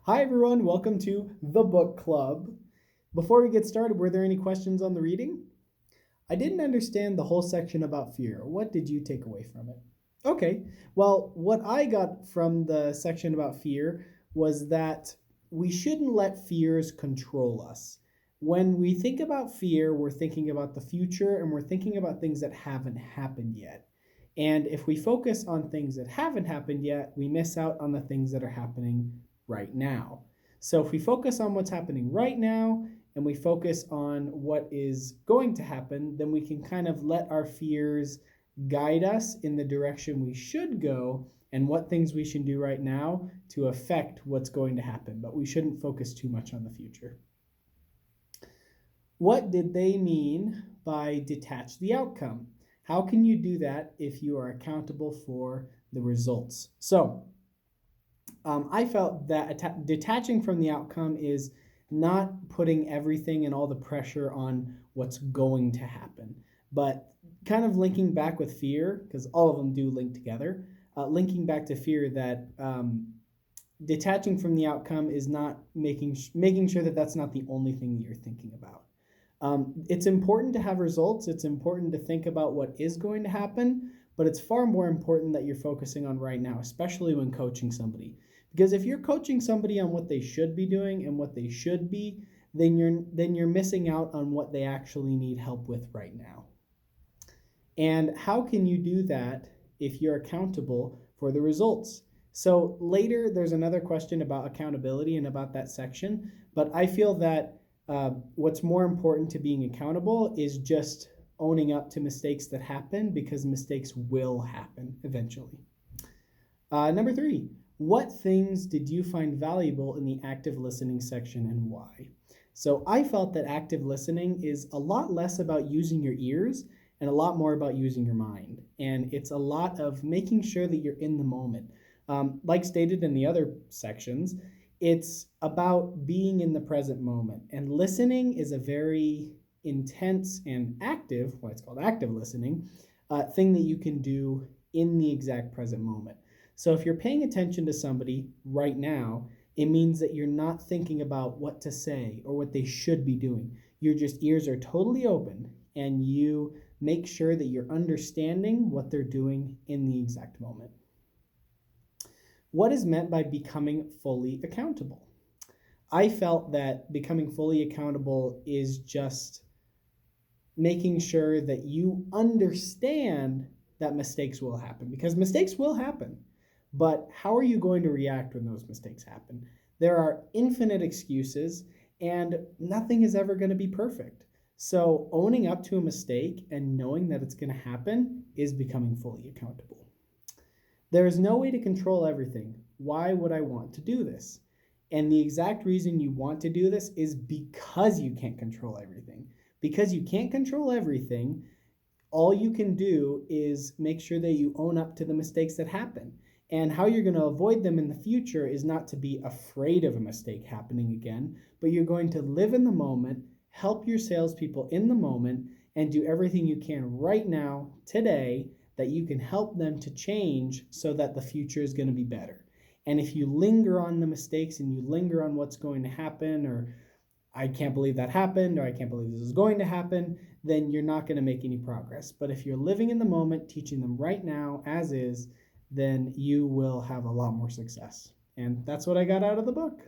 Hi, everyone. Welcome to the book club. Before we get started, were there any questions on the reading? I didn't understand the whole section about fear. What did you take away from it? Okay. Well, what I got from the section about fear was that we shouldn't let fears control us. When we think about fear, we're thinking about the future and we're thinking about things that haven't happened yet. And if we focus on things that haven't happened yet, we miss out on the things that are happening right now. So if we focus on what's happening right now and we focus on what is going to happen, then we can kind of let our fears guide us in the direction we should go and what things we should do right now to affect what's going to happen. But we shouldn't focus too much on the future. What did they mean by detach the outcome? How can you do that if you are accountable for the results? So, I felt that detaching from the outcome is not putting everything and all the pressure on what's going to happen, but kind of linking back with fear, because all of them do link together, linking back to fear that detaching from the outcome is not making sure that that's not the only thing that you're thinking about. It's important to have results. It's important to think about what is going to happen, but it's far more important that you're focusing on right now, especially when coaching somebody. Because if you're coaching somebody on what they should be doing and what they should be, then you're missing out on what they actually need help with right now. And how can you do that if you're accountable for the results? So later, there's another question about accountability and about that section, but I feel that what's more important to being accountable is just owning up to mistakes that happen, because mistakes will happen eventually. Number 3, what things did you find valuable in the active listening section and why? So I felt that active listening is a lot less about using your ears and a lot more about using your mind. And it's a lot of making sure that you're in the moment. Like stated in the other sections, it's about being in the present moment. And listening is a very intense and active, well, it's called active listening, thing that you can do in the exact present moment. So if you're paying attention to somebody right now, it means that you're not thinking about what to say or what they should be doing. Your just ears are totally open and you make sure that you're understanding what they're doing in the exact moment. What is meant by becoming fully accountable? I felt that becoming fully accountable is just making sure that you understand that mistakes will happen, because mistakes will happen. But how are you going to react when those mistakes happen? There are infinite excuses, and nothing is ever going to be perfect. So, owning up to a mistake and knowing that it's going to happen is becoming fully accountable. There is no way to control everything. Why would I want to do this? And the exact reason you want to do this is because you can't control everything. Because you can't control everything, all you can do is make sure that you own up to the mistakes that happen. And how you're going to avoid them in the future is not to be afraid of a mistake happening again, but you're going to live in the moment, help your salespeople in the moment, and do everything you can right now, today, that you can help them to change so that the future is going to be better. And if you linger on the mistakes and you linger on what's going to happen, or I can't believe that happened, or I can't believe this is going to happen, then you're not going to make any progress. But if you're living in the moment, teaching them right now as is, then you will have a lot more success. And that's what I got out of the book.